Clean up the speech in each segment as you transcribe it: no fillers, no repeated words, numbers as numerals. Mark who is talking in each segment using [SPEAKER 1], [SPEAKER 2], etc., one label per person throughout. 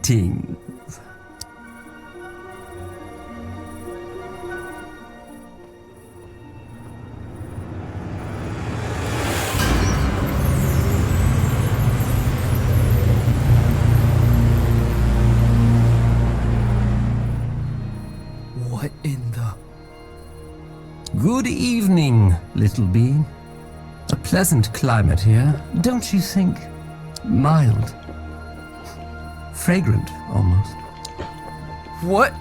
[SPEAKER 1] Greetings.
[SPEAKER 2] What in the...
[SPEAKER 1] Good evening, little bean. A pleasant climate here, don't you think? Mild. Fragrant, almost.
[SPEAKER 2] What?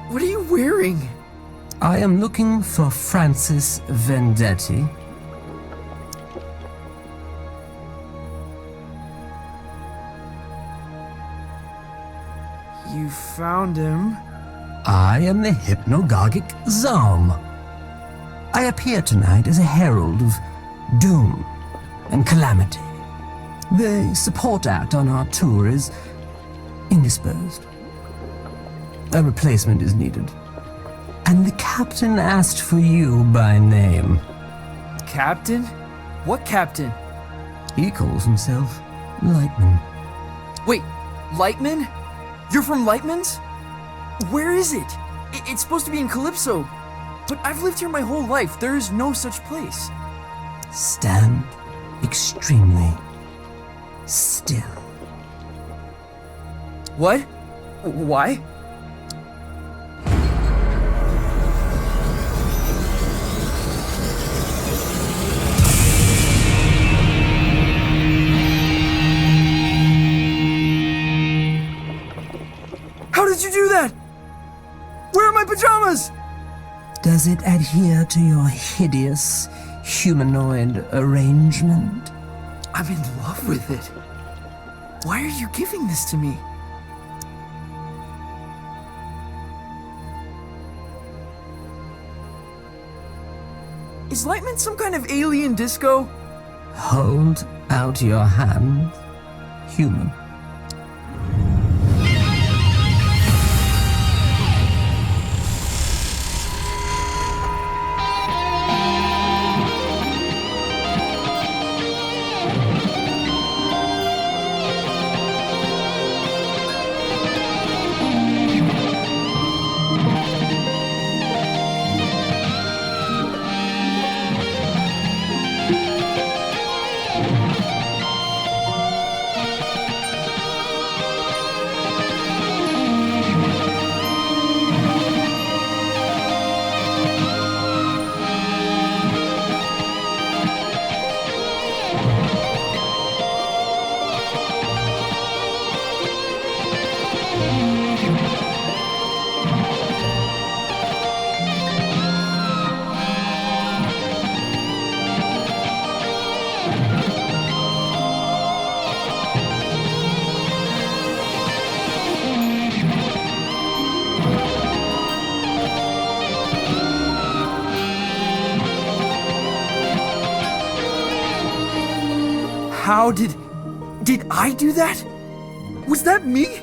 [SPEAKER 2] What are you wearing?
[SPEAKER 1] I am looking for Francis Vendetti.
[SPEAKER 2] You found him.
[SPEAKER 1] I am the hypnagogic Zom. I appear tonight as a herald of doom and calamity. The support act on our tour is indisposed. A replacement is needed. And the captain asked for you by name.
[SPEAKER 2] Captain? What captain?
[SPEAKER 1] He calls himself Lightman.
[SPEAKER 2] Wait, Lightman? You're from Lightman's? Where is it? It's supposed to be in Calypso. But I've lived here my whole life. There is no such place.
[SPEAKER 1] Stand extremely still.
[SPEAKER 2] What? Why? How did you do that? Where are my pajamas?
[SPEAKER 1] Does it adhere to your hideous humanoid arrangement?
[SPEAKER 2] I'm in love with it. Why are you giving this to me? Is Lightman some kind of alien disco?
[SPEAKER 1] Hold out your hand, human.
[SPEAKER 2] How did I do that? Was that me?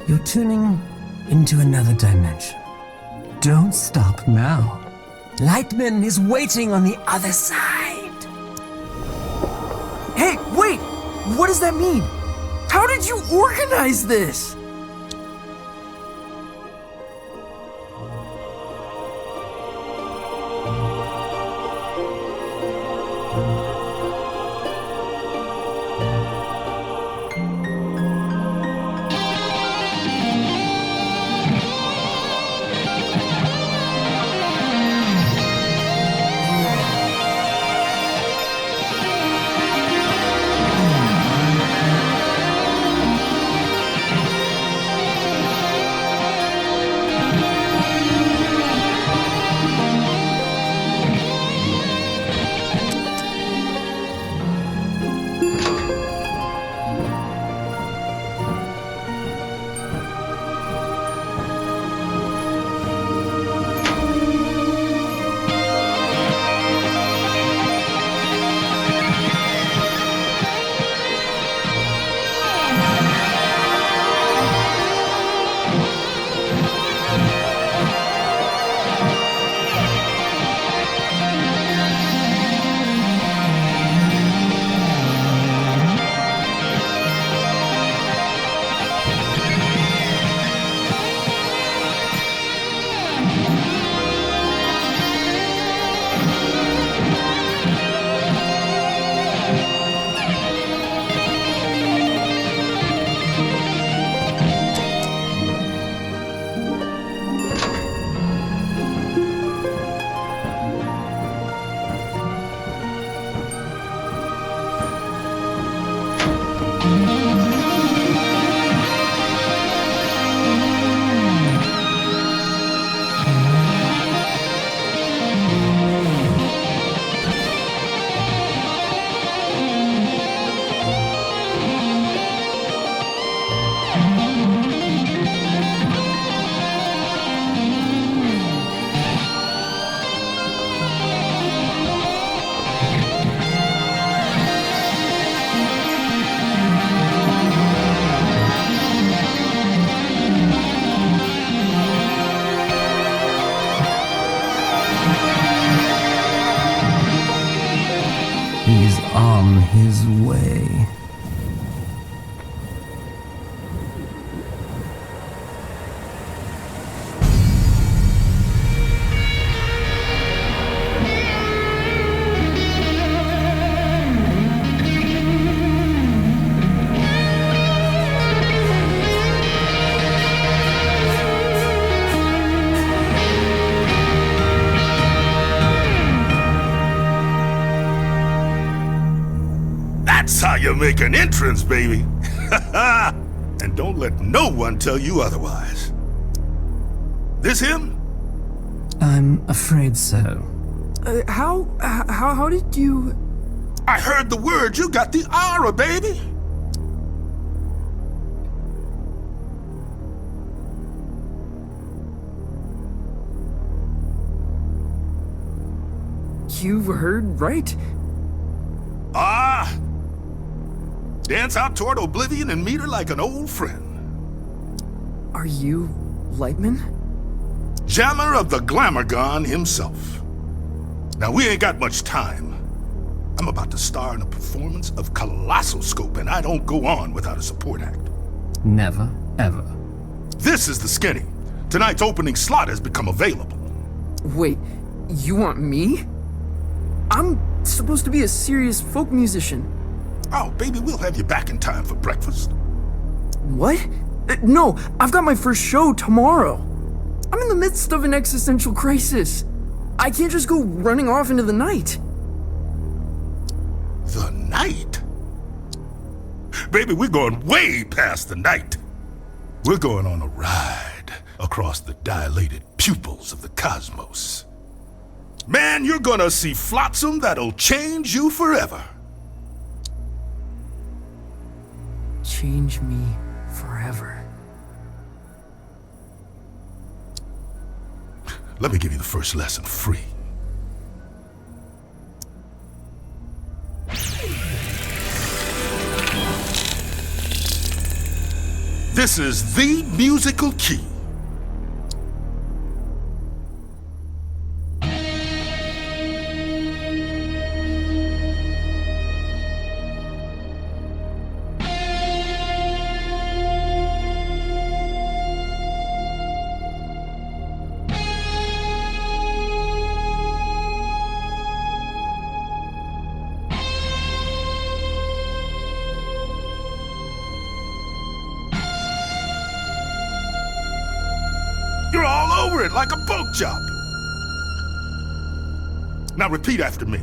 [SPEAKER 1] You're tuning into another dimension. Don't stop now. Lightman is waiting on the other side.
[SPEAKER 2] Hey, wait! What does that mean? How did you organize this?
[SPEAKER 1] He's on his way.
[SPEAKER 3] That's how you make an entrance, baby. And don't let no one tell you otherwise. This him?
[SPEAKER 1] I'm afraid so.
[SPEAKER 2] How did you...
[SPEAKER 3] I heard the word. You got the aura, baby.
[SPEAKER 2] You heard right?
[SPEAKER 3] Dance out toward oblivion and meet her like an old friend.
[SPEAKER 2] Are you Lightman?
[SPEAKER 3] Jammer of the Glamourgon himself. Now, we ain't got much time. I'm about to star in a performance of Colossal Scope, and I don't go on without a support act.
[SPEAKER 1] Never, ever.
[SPEAKER 3] This is the Skinny. Tonight's opening slot has become available.
[SPEAKER 2] Wait, you want me? I'm supposed to be a serious folk musician.
[SPEAKER 3] Oh, baby, we'll have you back in time for breakfast.
[SPEAKER 2] What? No, I've got my first show tomorrow. I'm in the midst of an existential crisis. I can't just go running off into the night.
[SPEAKER 3] The night? Baby, we're going way past the night. We're going on a ride across the dilated pupils of the cosmos. Man, you're gonna see flotsam that'll change you forever.
[SPEAKER 2] Change me forever.
[SPEAKER 3] Let me give you the first lesson free. This is the musical key. You're all over it like a pork chop. Now repeat after me.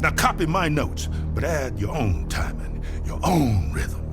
[SPEAKER 3] Now copy my notes, but add your own timing, your own rhythm.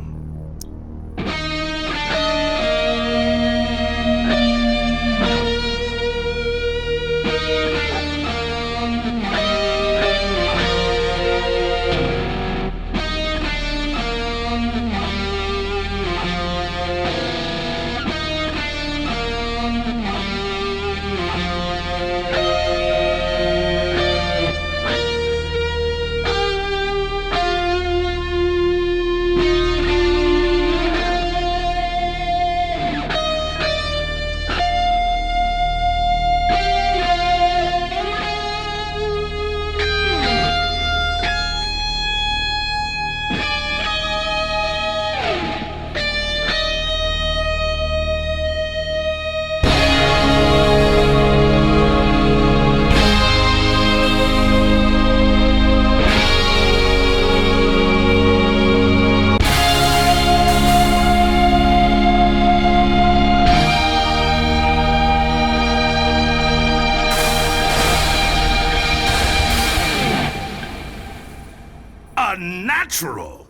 [SPEAKER 3] natural.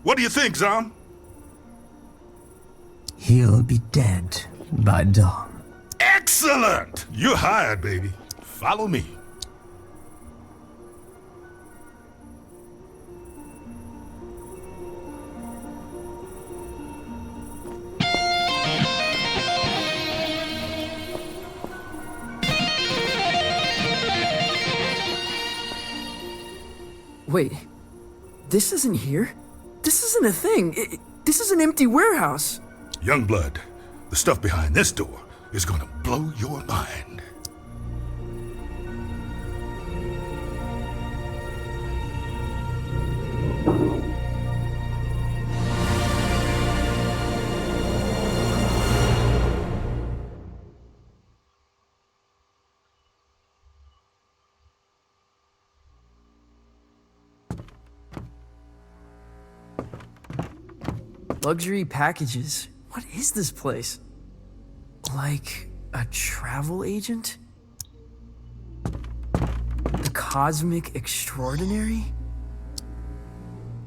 [SPEAKER 3] What do you think, Zom?
[SPEAKER 1] He'll be dead by dawn.
[SPEAKER 3] Excellent! You're hired, baby. Follow me.
[SPEAKER 2] Wait, this isn't here? This isn't a thing. This is an empty warehouse.
[SPEAKER 3] Youngblood, the stuff behind this door is gonna blow your mind.
[SPEAKER 2] Luxury packages. What is this place? Like a travel agent? The Cosmic Extraordinary?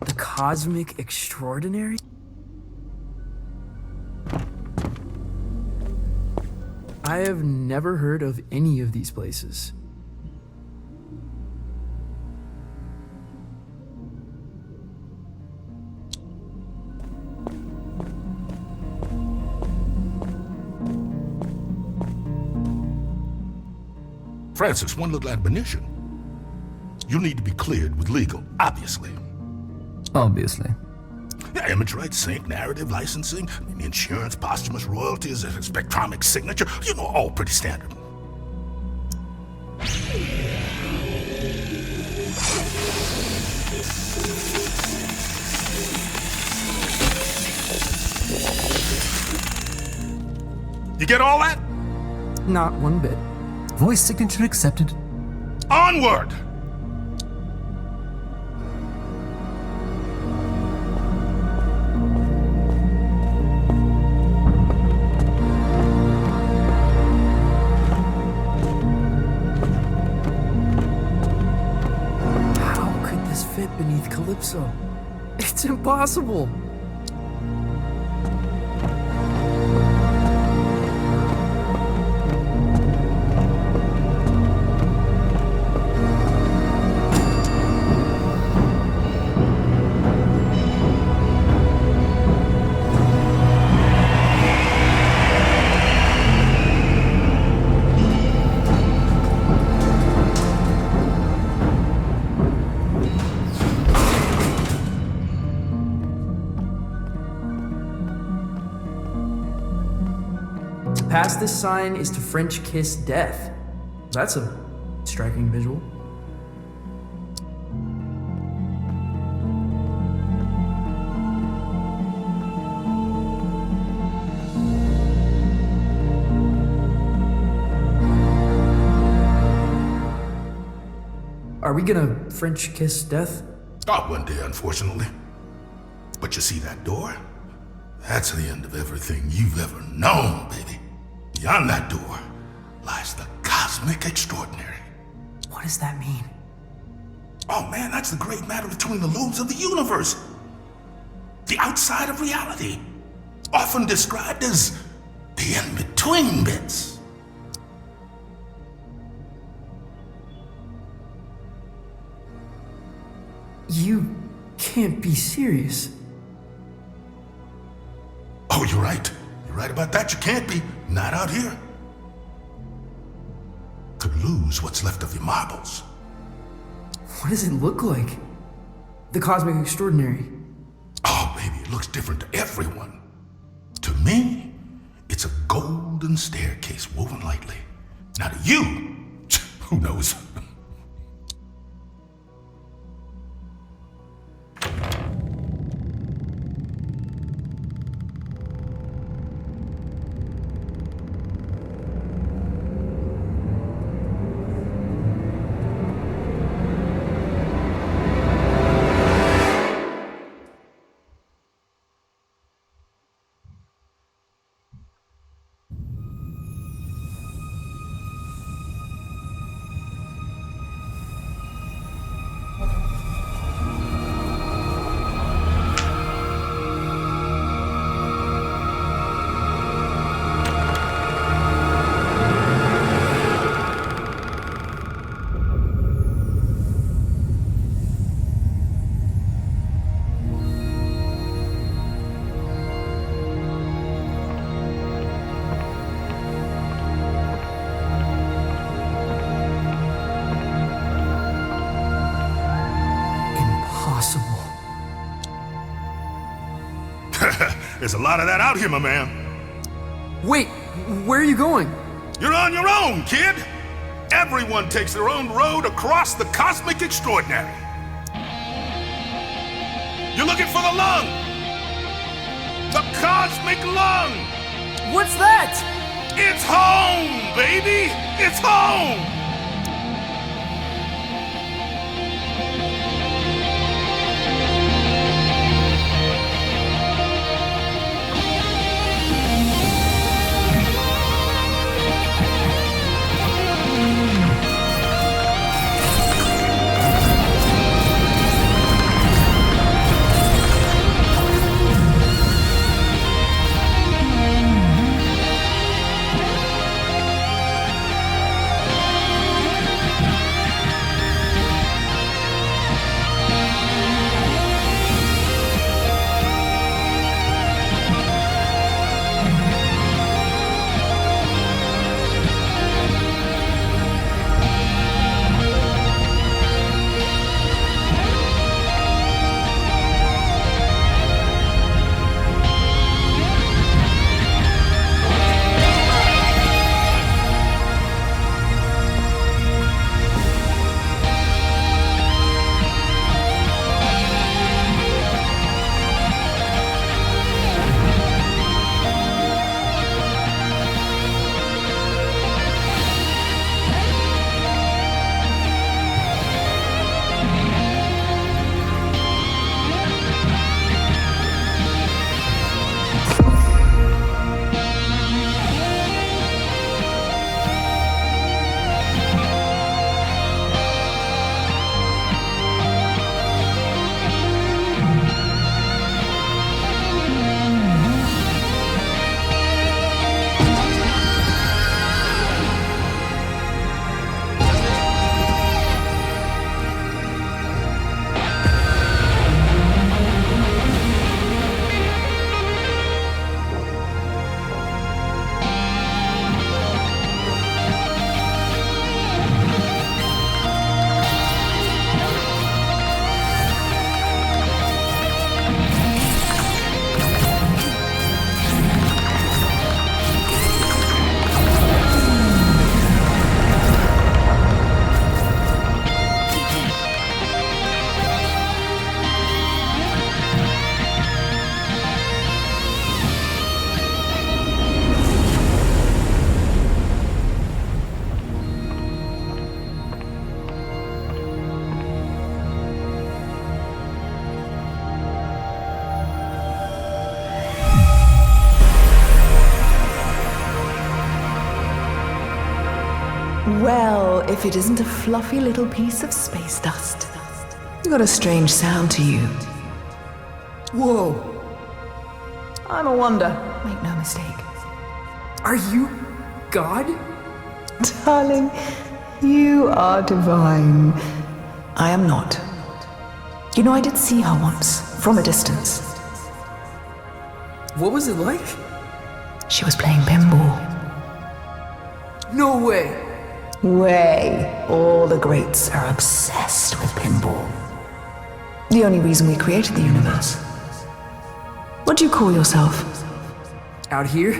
[SPEAKER 2] The Cosmic Extraordinary? I have never heard of any of these places.
[SPEAKER 3] Francis, one little admonition. You need to be cleared with legal, obviously.
[SPEAKER 1] Obviously.
[SPEAKER 3] Yeah, image rights, sync, narrative, licensing, insurance, posthumous royalties, spectromic signature, you know, all pretty standard. You get all that?
[SPEAKER 2] Not one bit.
[SPEAKER 1] Voice signature accepted.
[SPEAKER 3] Onward!
[SPEAKER 2] How could this fit beneath Calypso? It's impossible. Past this sign is to French kiss death. That's a striking visual. Are we gonna French kiss death?
[SPEAKER 3] Oh, one day, unfortunately. But you see that door? That's the end of everything you've ever known, baby. Beyond that door lies the Cosmic Extraordinary.
[SPEAKER 2] What does that mean?
[SPEAKER 3] Oh man, that's the great matter between the lobes of the universe. The outside of reality. Often described as the in-between bits.
[SPEAKER 2] You can't be serious.
[SPEAKER 3] Oh, you're right. You're right about that. You can't be. Not out here. Could lose what's left of your marbles.
[SPEAKER 2] What does it look like? The Cosmic Extraordinary.
[SPEAKER 3] Oh, baby, it looks different to everyone. To me, it's a golden staircase woven lightly. Now to you, who knows? There's a lot of that out here, my man.
[SPEAKER 2] Wait, where are you going?
[SPEAKER 3] You're on your own, kid. Everyone takes their own road across the cosmic extraordinary. You're looking for the lung. The cosmic lung.
[SPEAKER 2] What's that?
[SPEAKER 3] It's home, baby. It's home.
[SPEAKER 4] Well, if it isn't a fluffy little piece of space dust. You got a strange sound to you.
[SPEAKER 2] Whoa.
[SPEAKER 4] I'm a wonder, make no mistake.
[SPEAKER 2] Are you God?
[SPEAKER 4] Darling, you are divine. I am not. You know, I did see her once, from a distance.
[SPEAKER 2] What was it like?
[SPEAKER 4] She was playing pinball.
[SPEAKER 2] No way.
[SPEAKER 4] Way. All the greats are obsessed with pinball. The only reason we created the universe. What do you call yourself?
[SPEAKER 2] Out here?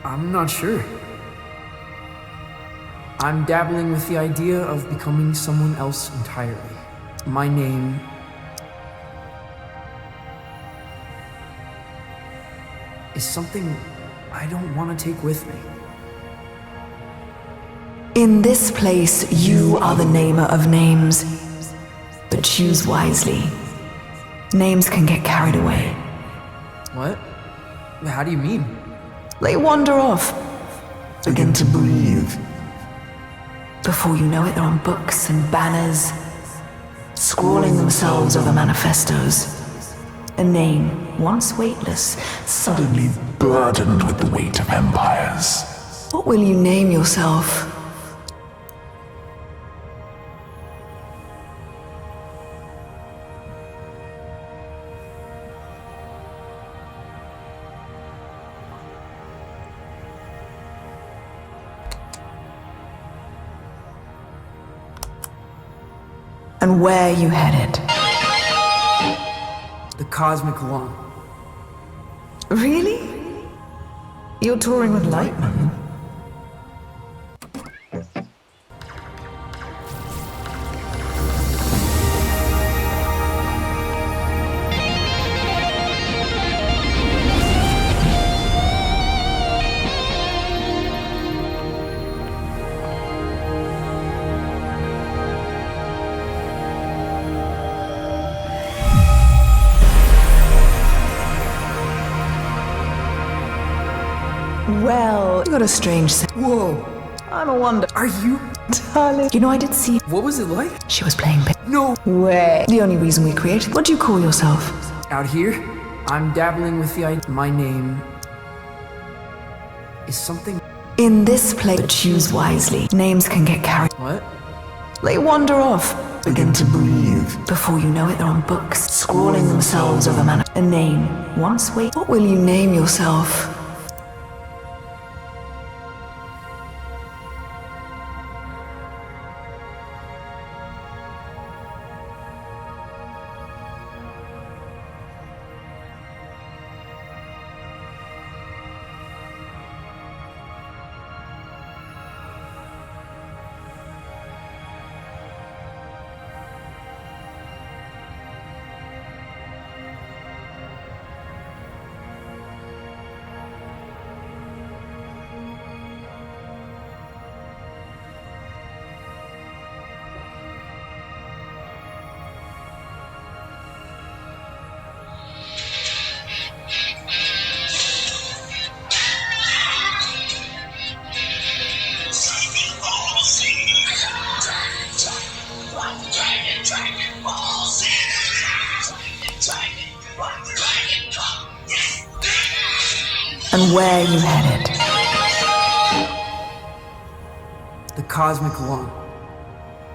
[SPEAKER 2] I'm not sure. I'm dabbling with the idea of becoming someone else entirely. My name... is something I don't want to take with me.
[SPEAKER 4] In this place, you are the namer of names. But choose wisely. Names can get carried away.
[SPEAKER 2] What? How do you mean?
[SPEAKER 4] They wander off. Begin to breathe. Before you know it, they're on books and banners, scrawling themselves over manifestos. A name, once weightless,
[SPEAKER 5] Suddenly burdened with the weight of empires.
[SPEAKER 4] What will you name yourself? And where you headed?
[SPEAKER 2] The cosmic lung.
[SPEAKER 4] Really? You're touring with Lightman? Well, you got a strange
[SPEAKER 2] Whoa,
[SPEAKER 4] I'm a wonder.
[SPEAKER 2] are you?
[SPEAKER 4] Darling. You know, I did see
[SPEAKER 2] What was it like?
[SPEAKER 4] she was playing
[SPEAKER 2] No.
[SPEAKER 4] way. The only reason we created. What do you call yourself?
[SPEAKER 2] Out here, I'm dabbling with the idea. My name is something.
[SPEAKER 4] In this place, choose wisely. Names can get carried.
[SPEAKER 2] What?
[SPEAKER 4] They wander off. Begin to breathe. Before you know it, they're on books, scrawling themselves over a name. Once wait, what will you name yourself? And where are you headed?
[SPEAKER 2] The cosmic lung.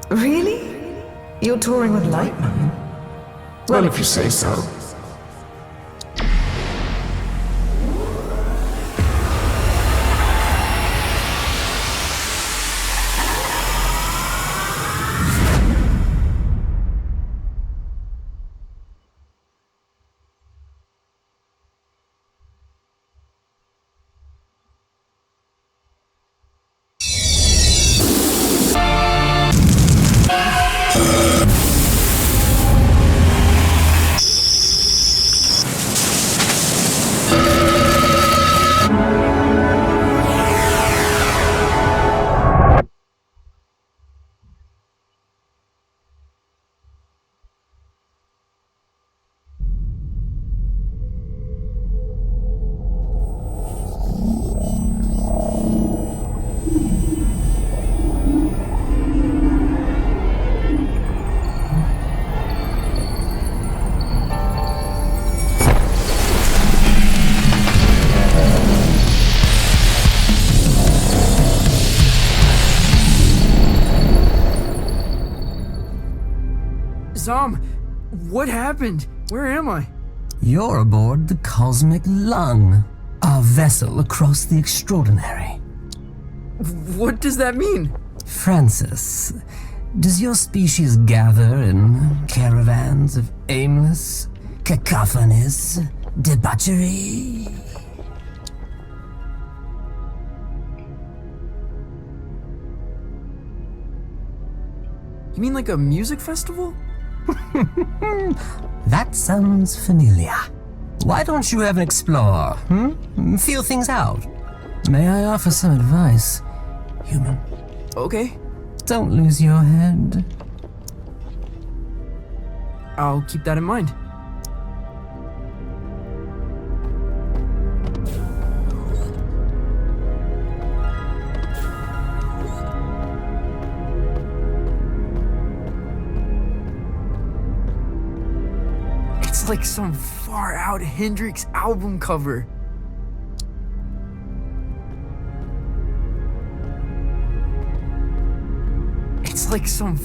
[SPEAKER 4] Really? You're touring with Lightman?
[SPEAKER 5] Well, if you say so.
[SPEAKER 2] Zom, what happened? Where am I?
[SPEAKER 1] You're aboard the Cosmic Lung, our vessel across the extraordinary.
[SPEAKER 2] What does that mean?
[SPEAKER 1] Francis, does your species gather in caravans of aimless, cacophonous debauchery?
[SPEAKER 2] You mean like a music festival?
[SPEAKER 1] That sounds familiar. Why don't you ever explore, Feel things out. May I offer some advice, human?
[SPEAKER 2] Okay,
[SPEAKER 1] Don't lose your head.
[SPEAKER 2] I'll keep that in mind. It's like some far out Hendrix album cover. It's like some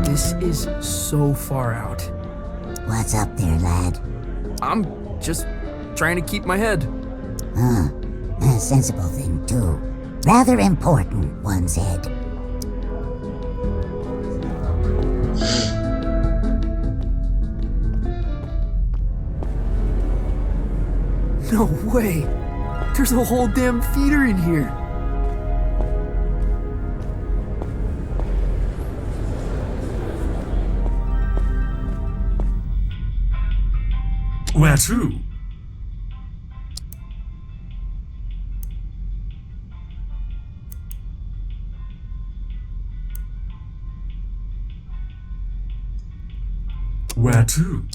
[SPEAKER 2] This is so far out.
[SPEAKER 6] What's up there, lad?
[SPEAKER 2] I'm just trying to keep my head.
[SPEAKER 6] A sensible thing, too. Rather important, one said.
[SPEAKER 2] No way! There's a whole damn theater in here!
[SPEAKER 7] Where to? Where to?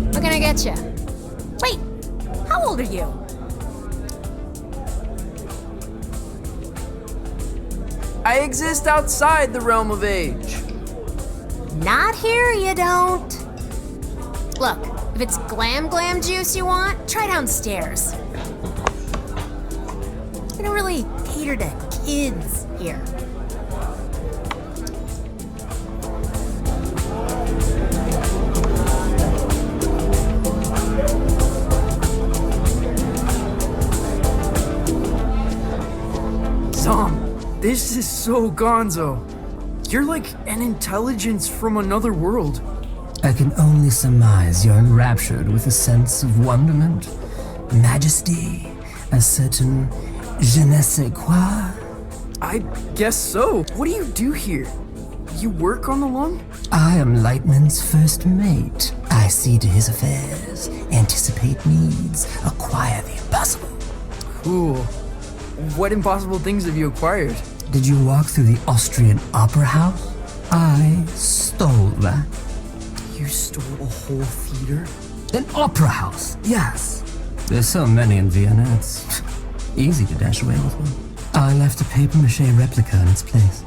[SPEAKER 8] What can I get you? Wait, how old are you?
[SPEAKER 2] I exist outside the realm of age.
[SPEAKER 8] Not here, you don't. Look, if it's glam juice you want, try downstairs. We don't really cater to kids here.
[SPEAKER 2] Tom, this is so gonzo. You're like an intelligence from another world.
[SPEAKER 1] I can only surmise you're enraptured with a sense of wonderment, majesty, a certain je ne sais quoi.
[SPEAKER 2] I guess so. What do you do here? You work on the lung?
[SPEAKER 1] I am Lightman's first mate. I see to his affairs, anticipate needs, acquire the impossible.
[SPEAKER 2] Cool. What impossible things have you acquired?
[SPEAKER 1] Did you walk through the Austrian Opera House? I stole that.
[SPEAKER 2] You stole a whole theater?
[SPEAKER 1] An opera house, yes. There's so many in Vienna, it's easy to dash away with one. I left a papier-mâché replica in its place.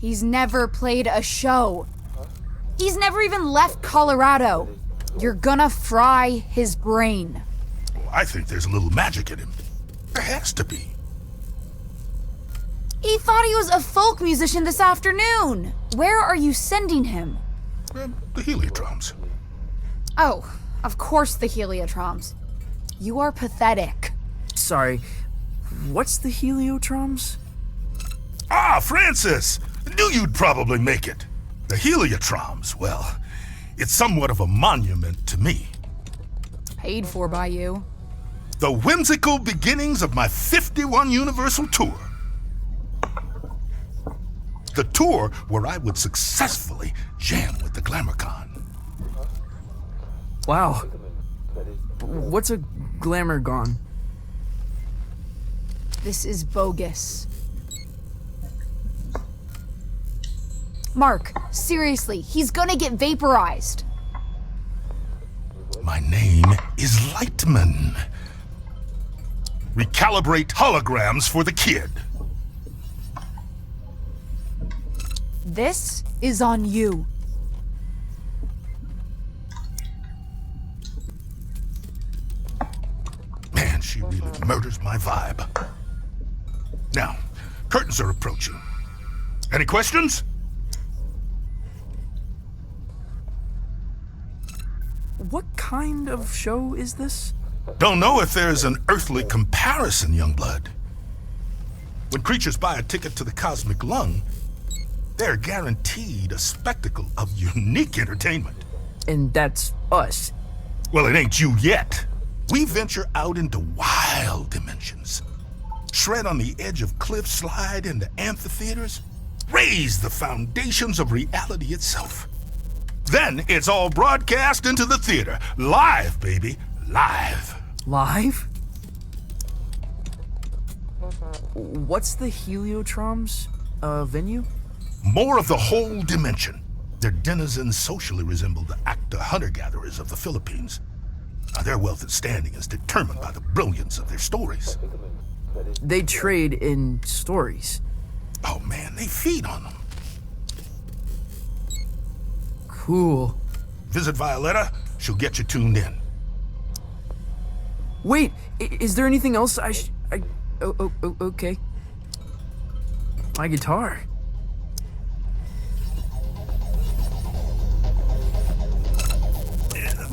[SPEAKER 9] He's never played a show. He's never even left Colorado. You're gonna fry his brain.
[SPEAKER 3] I think there's a little magic in him. There has to be.
[SPEAKER 9] He thought he was a folk musician this afternoon. Where are you sending him?
[SPEAKER 3] The heliotroms.
[SPEAKER 9] Oh, of course the heliotroms. You are pathetic.
[SPEAKER 2] Sorry, what's the heliotroms?
[SPEAKER 3] Ah, Francis! Knew you'd probably make it. The heliotroms, well, it's somewhat of a monument to me.
[SPEAKER 9] Paid for by you.
[SPEAKER 3] The whimsical beginnings of my 51 Universal Tour. The tour where I would successfully jam with the Glamourcon.
[SPEAKER 2] Wow. What's a glamour gone?
[SPEAKER 9] This is bogus. Mark, seriously, he's gonna get vaporized.
[SPEAKER 3] My name is Lightman. Recalibrate holograms for the kid.
[SPEAKER 9] This is on you.
[SPEAKER 3] Man, she really murders my vibe. Now, curtains are approaching. Any questions?
[SPEAKER 2] What kind of show is this?
[SPEAKER 3] Don't know if there's an earthly comparison, Youngblood. When creatures buy a ticket to the cosmic lung, they're guaranteed a spectacle of unique entertainment.
[SPEAKER 2] And that's us.
[SPEAKER 3] Well, it ain't you yet. We venture out into wild dimensions. Shred on the edge of cliffs, slide into amphitheaters, raise the foundations of reality itself. Then it's all broadcast into the theater. Live, baby. Live.
[SPEAKER 2] Live? What's the heliotroms venue?
[SPEAKER 3] More of the whole dimension. Their denizens socially resemble the actor hunter-gatherers of the Philippines. Now, their wealth and standing is determined by the brilliance of their stories.
[SPEAKER 2] They trade in stories.
[SPEAKER 3] Oh man, they feed on them.
[SPEAKER 2] Cool.
[SPEAKER 3] Visit Violetta, she'll get you tuned in.
[SPEAKER 2] Wait, is there anything else okay. My guitar.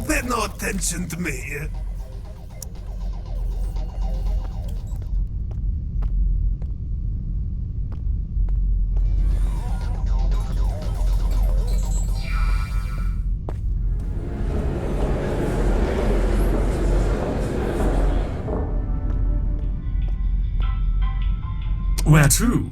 [SPEAKER 7] Pay no attention to me. Where to?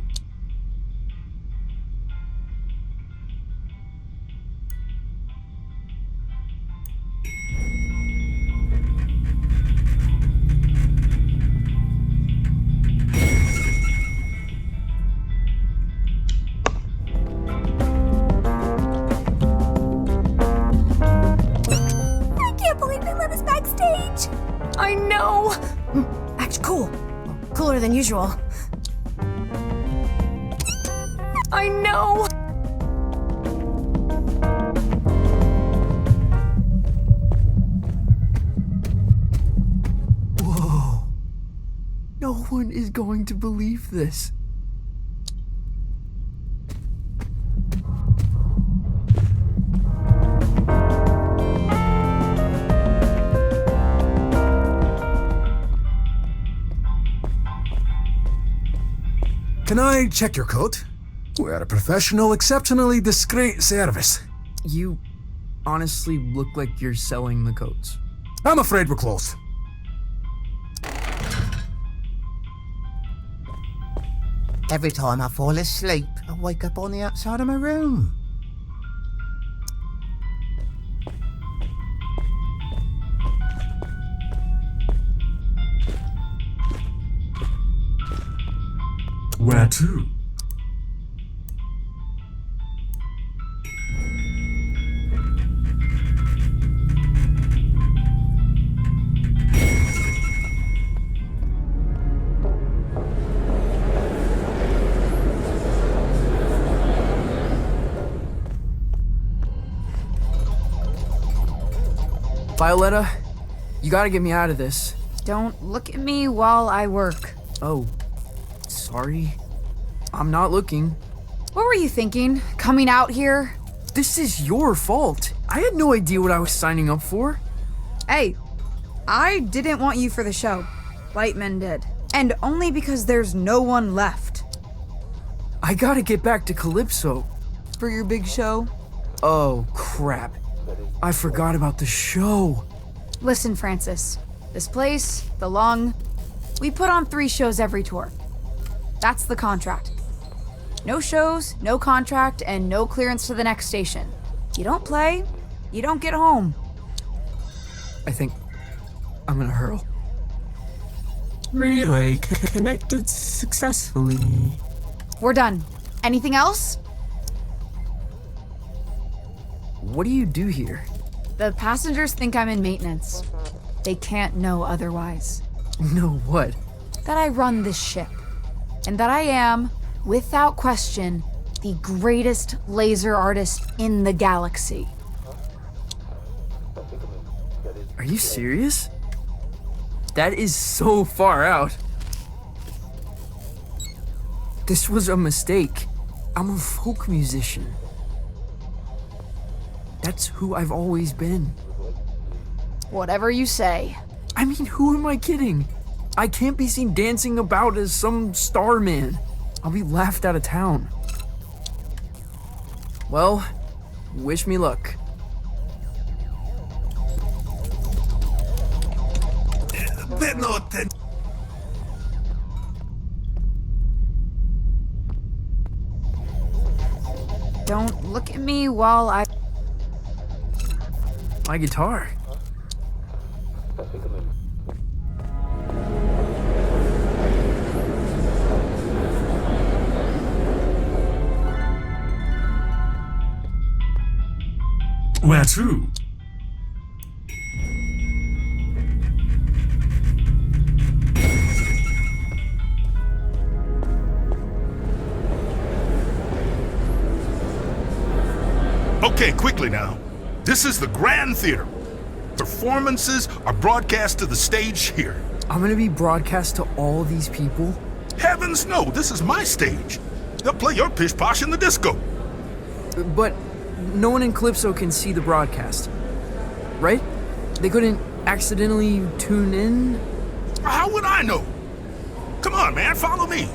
[SPEAKER 8] I can't believe they let us backstage. I know. Act cool. Cooler than usual. I know.
[SPEAKER 2] Whoa. No one is going to believe this.
[SPEAKER 7] Can I check your coat? We're a professional, exceptionally discreet service.
[SPEAKER 2] You honestly look like you're selling the coats.
[SPEAKER 7] I'm afraid we're closed.
[SPEAKER 10] Every time I fall asleep, I wake up on the outside of my room.
[SPEAKER 7] Where to?
[SPEAKER 2] Violetta, you gotta get me out of this.
[SPEAKER 9] Don't look at me while I work.
[SPEAKER 2] Oh, sorry. I'm not looking.
[SPEAKER 9] What were you thinking? Coming out here?
[SPEAKER 2] This is your fault. I had no idea what I was signing up for.
[SPEAKER 9] Hey, I didn't want you for the show. Lightman did. And only because there's no one left.
[SPEAKER 2] I gotta get back to Calypso.
[SPEAKER 9] For your big show?
[SPEAKER 2] Oh, crap. I forgot about the show.
[SPEAKER 9] Listen, Francis. This place, the Lung, we put on 3 shows every tour. That's the contract. No shows, no contract, and no clearance to the next station. You don't play, you don't get home.
[SPEAKER 2] I think I'm gonna hurl.
[SPEAKER 1] Relay connected successfully.
[SPEAKER 9] We're done. Anything else?
[SPEAKER 2] What do you do here?
[SPEAKER 9] The passengers think I'm in maintenance. They can't know otherwise.
[SPEAKER 2] No, what?
[SPEAKER 9] That I run this ship. And that I am, without question, the greatest laser artist in the galaxy.
[SPEAKER 2] Are you serious? That is so far out. This was a mistake. I'm a folk musician. That's who I've always been.
[SPEAKER 9] Whatever you say.
[SPEAKER 2] I mean, who am I kidding? I can't be seen dancing about as some star man. I'll be laughed out of town. Well, wish me luck.
[SPEAKER 7] Pay no attention.
[SPEAKER 9] Don't look at me while I...
[SPEAKER 2] My guitar.
[SPEAKER 7] Where to?
[SPEAKER 3] Okay, quickly now. This is the Grand Theater. Performances are broadcast to the stage here.
[SPEAKER 2] I'm gonna be broadcast to all these people?
[SPEAKER 3] Heavens no, this is my stage. They'll play your pish posh in the disco.
[SPEAKER 2] But no one in Calypso can see the broadcast, right? They couldn't accidentally tune in?
[SPEAKER 3] How would I know? Come on, man, follow me.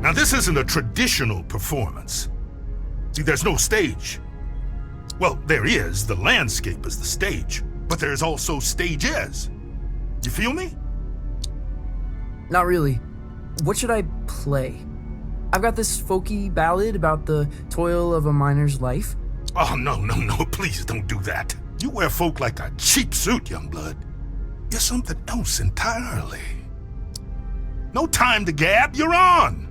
[SPEAKER 3] Now, this isn't a traditional performance. See, there's no stage. Well, there is. The landscape is the stage. But there's also stages. You feel me?
[SPEAKER 2] Not really. What should I play? I've got this folky ballad about the toil of a miner's life.
[SPEAKER 3] Oh, no, please don't do that. You wear folk like a cheap suit, young blood. You're something else entirely. No time to gab, you're on!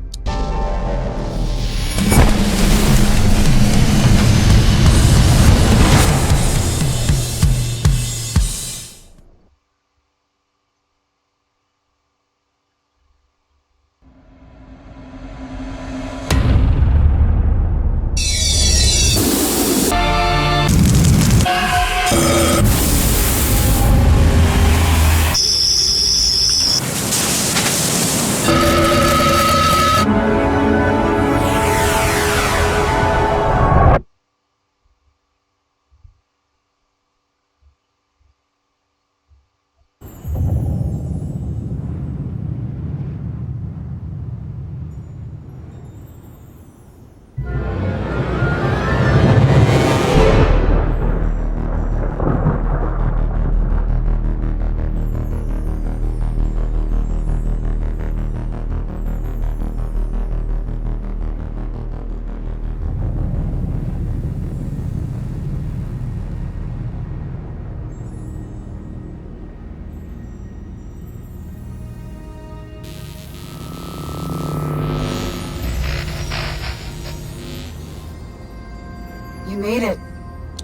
[SPEAKER 9] You made it.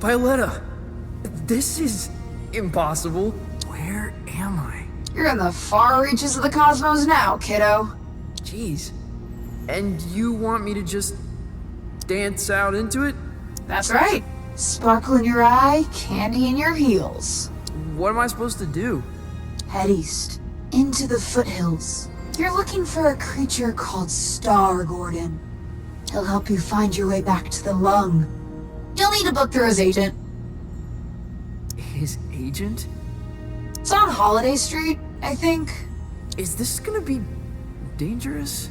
[SPEAKER 2] Violetta, this is impossible. Where am I?
[SPEAKER 9] You're in the far reaches of the cosmos now, kiddo.
[SPEAKER 2] Jeez. And you want me to just dance out into it?
[SPEAKER 9] That's right. Sparkle in your eye, candy in your heels.
[SPEAKER 2] What am I supposed to do?
[SPEAKER 9] Head east, into the foothills. You're looking for a creature called Star Gordon. He'll help you find your way back to the lung. You'll need to book through his agent.
[SPEAKER 2] His agent?
[SPEAKER 9] It's on Holiday Street, I think.
[SPEAKER 2] Is this gonna be dangerous?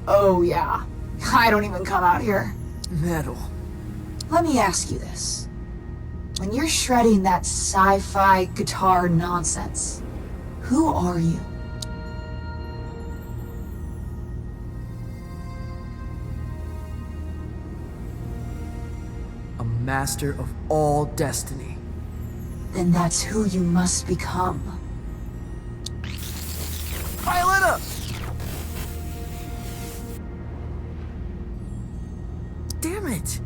[SPEAKER 9] Oh yeah. I don't even come out here.
[SPEAKER 2] Metal.
[SPEAKER 9] Let me ask you this. When you're shredding that sci-fi guitar nonsense, who are you?
[SPEAKER 2] A master of all destiny.
[SPEAKER 9] Then that's who you must become.
[SPEAKER 2] Violetta! Damn it!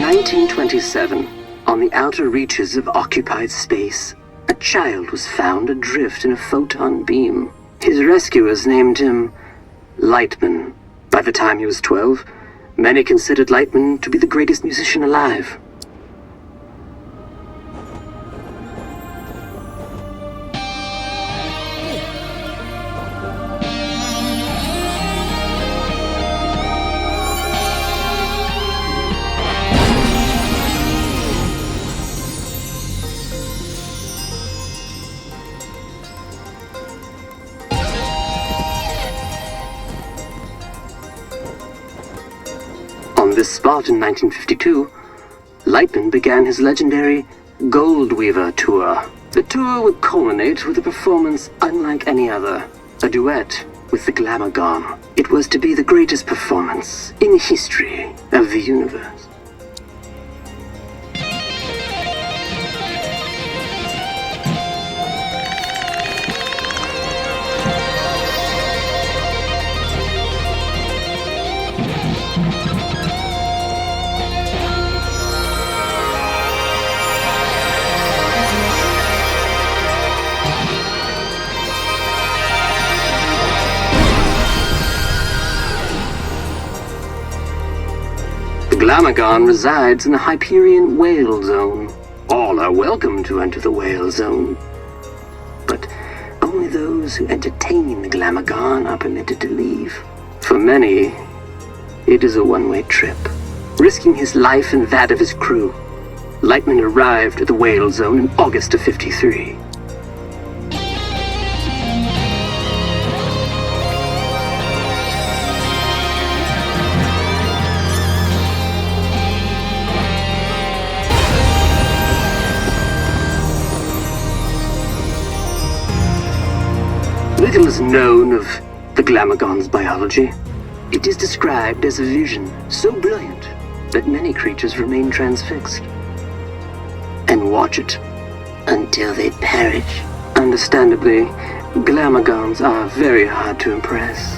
[SPEAKER 1] 1927, on the outer reaches of occupied space, a child was found adrift in a photon beam. His rescuers named him Lightman. By the time he was 12, many considered Lightman to be the greatest musician alive. On this spot in 1952, Lightman began his legendary Gold Weaver Tour. The tour would culminate with a performance unlike any other, a duet with the Glamour Gone. It was to be the greatest performance in the history of the universe. Glamagon resides in the Hyperion Whale Zone. All are welcome to enter the Whale Zone, but only those who entertain the Glamagon are permitted to leave. For many, it is a one-way trip. Risking his life and that of his crew, Lightman arrived at the Whale Zone in August of '53. Little is known of the Glamagon's biology. It is described as a vision so brilliant that many creatures remain transfixed and watch it until they perish. Understandably, Glamagons are very hard to impress.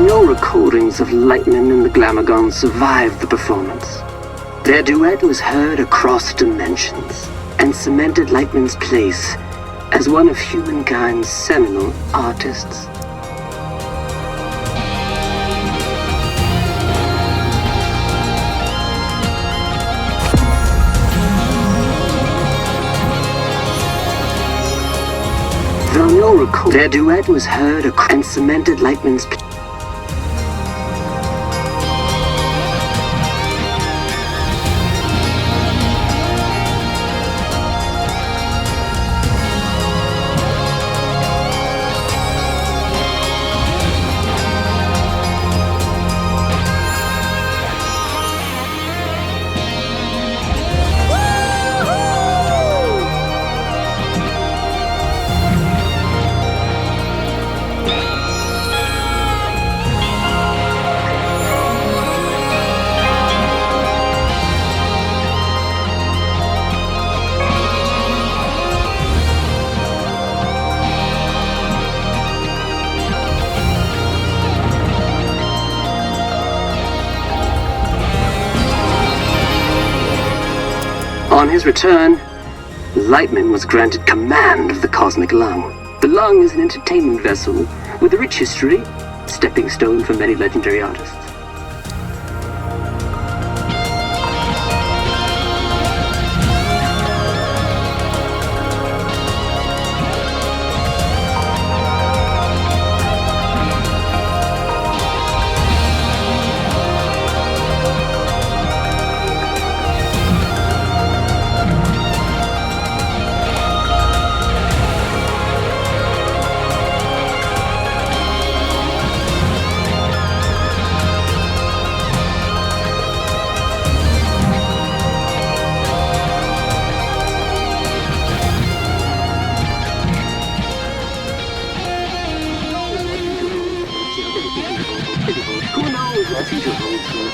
[SPEAKER 1] No recordings of Lightman and the Glamagon survived the performance. Their duet was heard across dimensions and cemented Lightman's place as one of humankind's seminal artists. Though no record, their duet was heard and cemented Lightman's place. On his return, Lightman was granted command of the Cosmic Lung. The Lung is an entertainment vessel with a rich history, stepping stone for many legendary artists.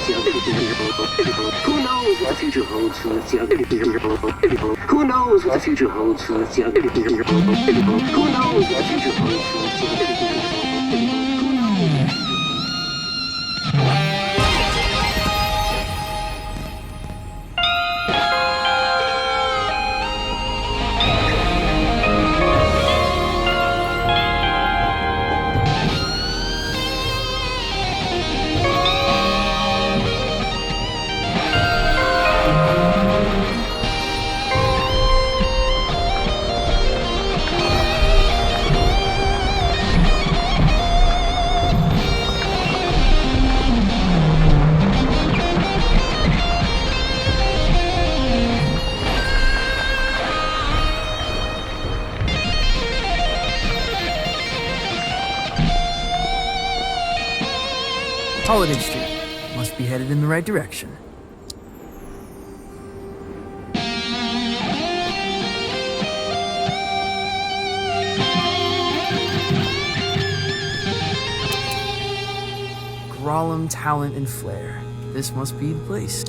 [SPEAKER 11] Who knows what the future holds for the Who knows what the future holds for the Who knows what the future holds for the
[SPEAKER 2] Holiday Street. Must be headed in the right direction. Grolem, talent, and flair. This must be the place.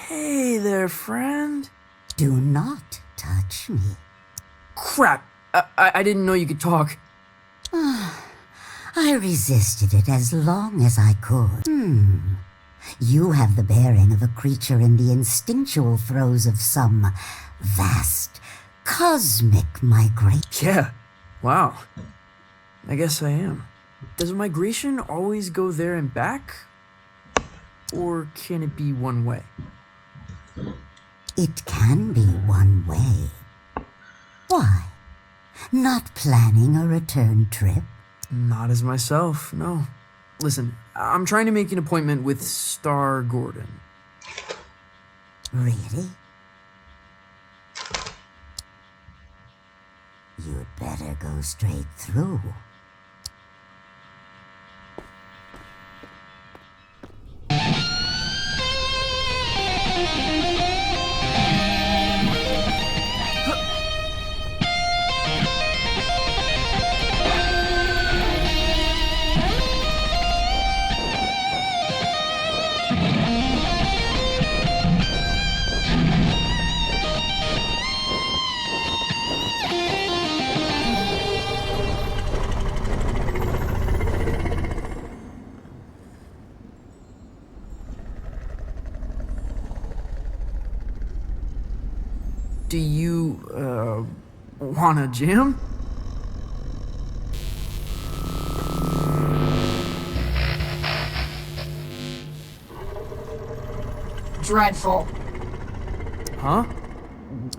[SPEAKER 2] Hey there, friend.
[SPEAKER 6] Do not touch me.
[SPEAKER 2] Crap! I didn't know you could talk.
[SPEAKER 6] I resisted it as long as I could. You have the bearing of a creature in the instinctual throes of some vast, cosmic migration.
[SPEAKER 2] Yeah. Wow. I guess I am. Does a migration always go there and back? Or can it be one way?
[SPEAKER 6] It can be one way. Why? Not planning a return trip?
[SPEAKER 2] Not as myself, no. Listen, I'm trying to make an appointment with Star Gordon.
[SPEAKER 6] Really? You'd better go straight through.
[SPEAKER 2] Do you, wanna jam?
[SPEAKER 9] Dreadful.
[SPEAKER 2] Huh?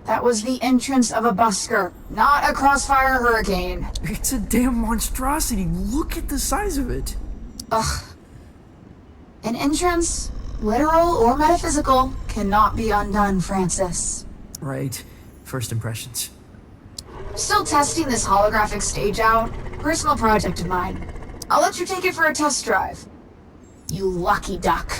[SPEAKER 9] That was the entrance of a busker, not a crossfire hurricane.
[SPEAKER 2] It's a damn monstrosity. Look at the size of it.
[SPEAKER 9] Ugh. An entrance, literal or metaphysical, cannot be undone, Francis.
[SPEAKER 2] Right. First impressions.
[SPEAKER 9] Still testing this holographic stage out. Personal project of mine. I'll let you take it for a test drive. You lucky duck.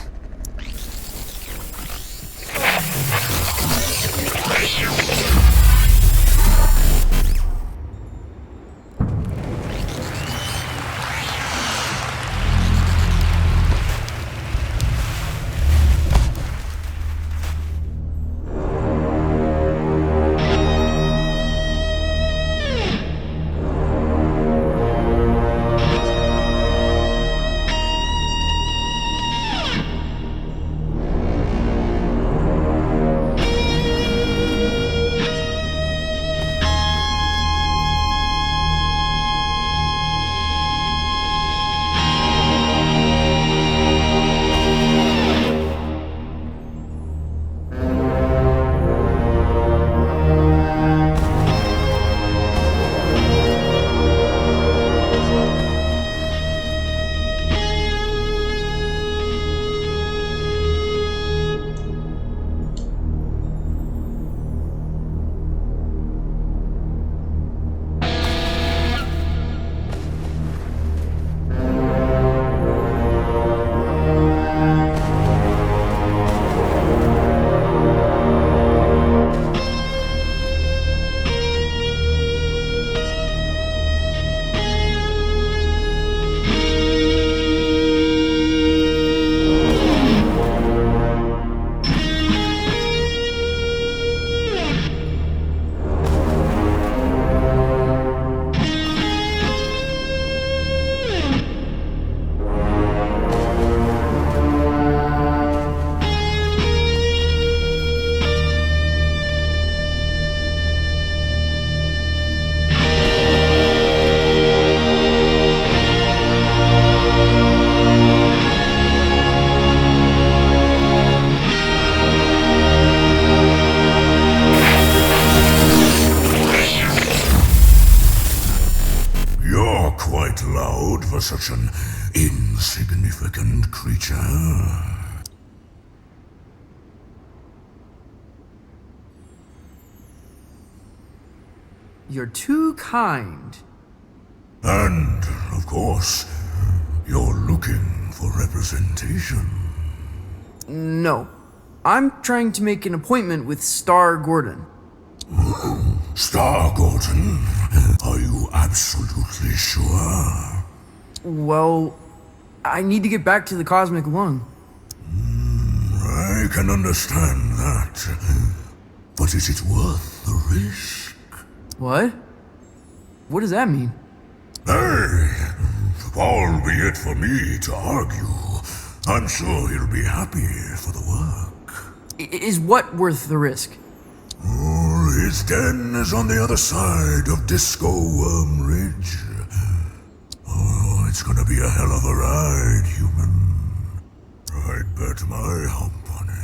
[SPEAKER 5] such an insignificant creature.
[SPEAKER 2] You're too kind.
[SPEAKER 5] And, of course, you're looking for representation.
[SPEAKER 2] No. I'm trying to make an appointment with Star Gordon.
[SPEAKER 5] Star Gordon? Are you absolutely sure?
[SPEAKER 2] Well, I need to get back to the cosmic lung.
[SPEAKER 5] I can understand that. But is it worth the risk?
[SPEAKER 2] What? What does that mean?
[SPEAKER 5] Hey, albeit for me to argue, I'm sure he'll be happy for the work.
[SPEAKER 2] Is what worth the risk?
[SPEAKER 5] Oh, his den is on the other side of Disco Worm Ridge. Oh, it's gonna be a hell of a ride, human. I'd bet my hump on it.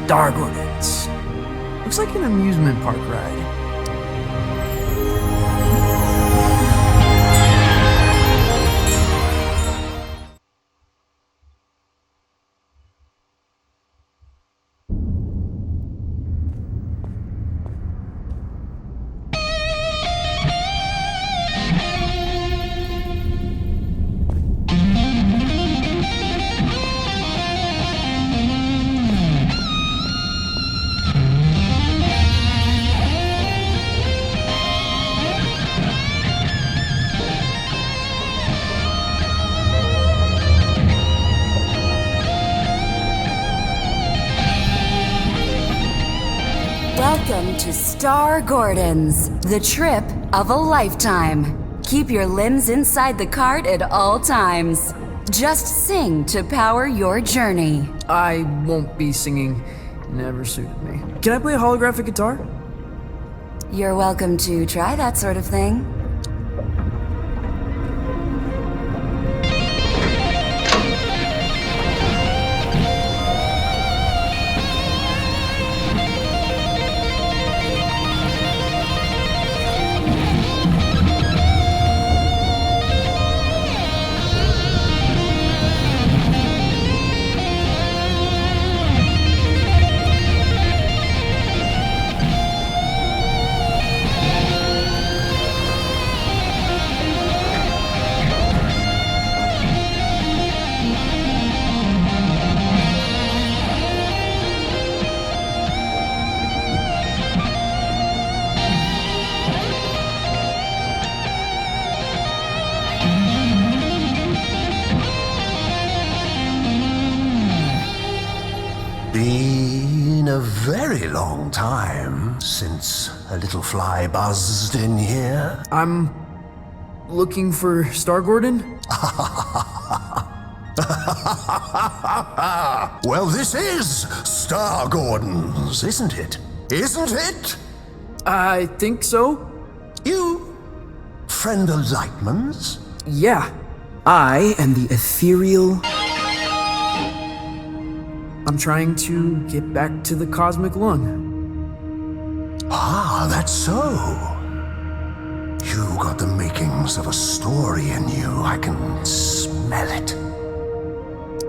[SPEAKER 2] Stargordets. Looks like an amusement park ride.
[SPEAKER 12] Welcome to Star Gordon's, the trip of a lifetime. Keep your limbs inside the cart at all times. Just sing to power your journey.
[SPEAKER 2] I won't be singing. Never suited me. Can I play a holographic guitar?
[SPEAKER 12] You're welcome to try that sort of thing.
[SPEAKER 5] Been a very long time since a little fly buzzed in here.
[SPEAKER 2] I'm looking for Star Gordon?
[SPEAKER 5] Well, this is Star Gordon's, isn't it? Isn't it?
[SPEAKER 2] I think so.
[SPEAKER 5] You friend of Lightman's?
[SPEAKER 2] Yeah. I am the ethereal... I'm trying to get back to the cosmic lung.
[SPEAKER 5] Ah, that's so. You got the makings of a story in you. I can smell it.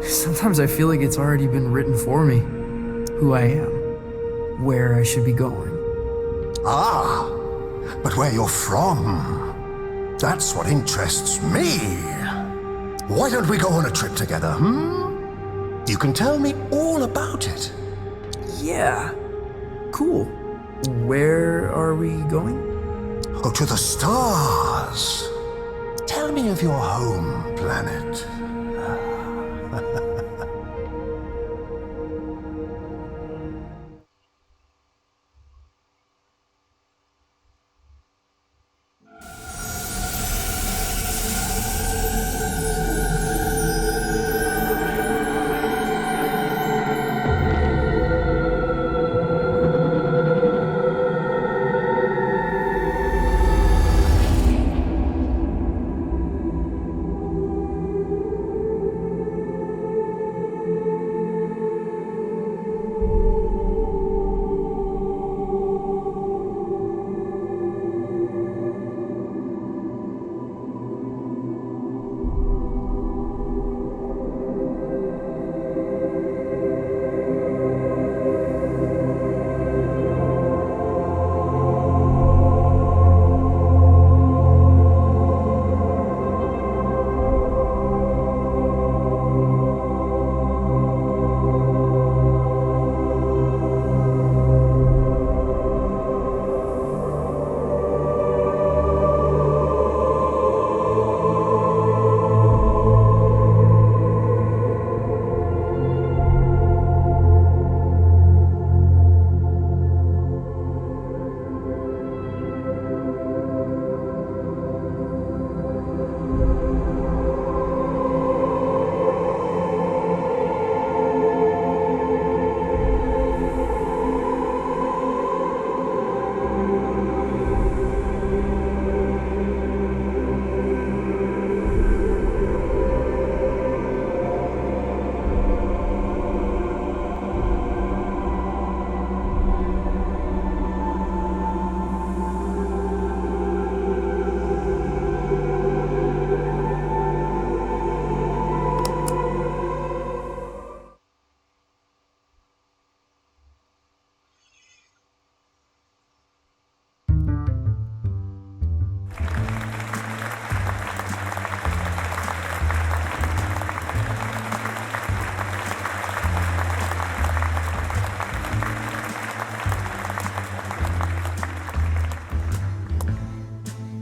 [SPEAKER 2] Sometimes I feel like it's already been written for me. Who I am. Where I should be going.
[SPEAKER 5] Ah, but where you're from, that's what interests me. Why don't we go on a trip together, You can tell me all about it.
[SPEAKER 2] Yeah. Cool. Where are we going?
[SPEAKER 5] Oh, to the stars. Tell me of your home planet.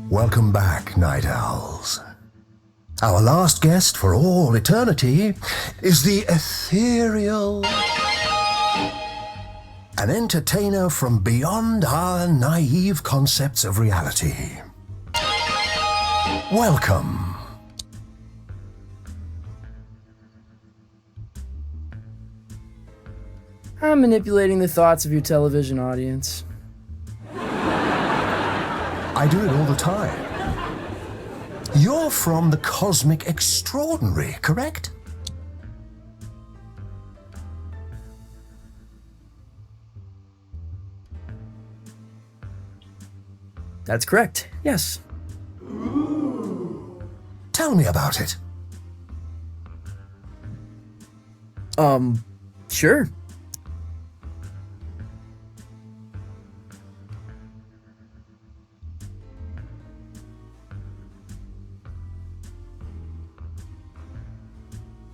[SPEAKER 5] Welcome back, Night Owls. Our last guest for all eternity is the ethereal, an entertainer from beyond our naive concepts of reality. Welcome.
[SPEAKER 2] I'm manipulating the thoughts of your television audience.
[SPEAKER 5] I do it all the time. You're from the Cosmic Extraordinary, correct?
[SPEAKER 2] That's correct, yes.
[SPEAKER 5] Tell me about it.
[SPEAKER 2] Sure.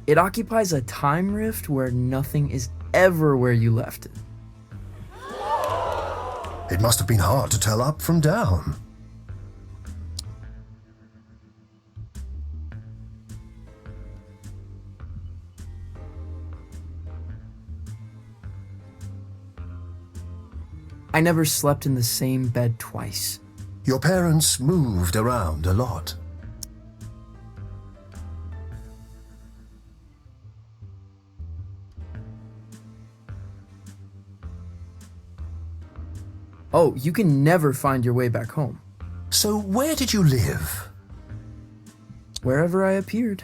[SPEAKER 2] It occupies a time rift where nothing is ever where you left it.
[SPEAKER 5] It must have been hard to tell up from down.
[SPEAKER 2] I never slept in the same bed twice.
[SPEAKER 5] Your parents moved around a lot.
[SPEAKER 2] Oh, you can never find your way back home.
[SPEAKER 5] So where did you live?
[SPEAKER 2] Wherever I appeared.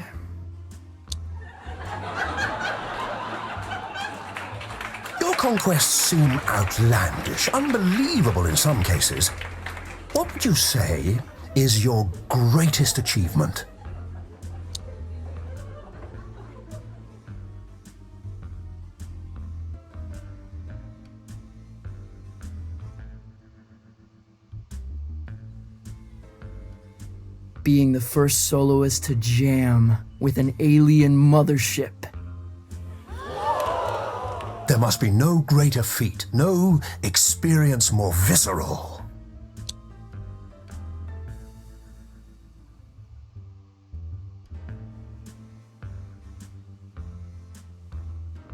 [SPEAKER 5] Your conquests seem outlandish, unbelievable in some cases. What would you say is your greatest achievement?
[SPEAKER 2] Being the first soloist to jam with an alien mothership.
[SPEAKER 5] There must be no greater feat, no experience more visceral.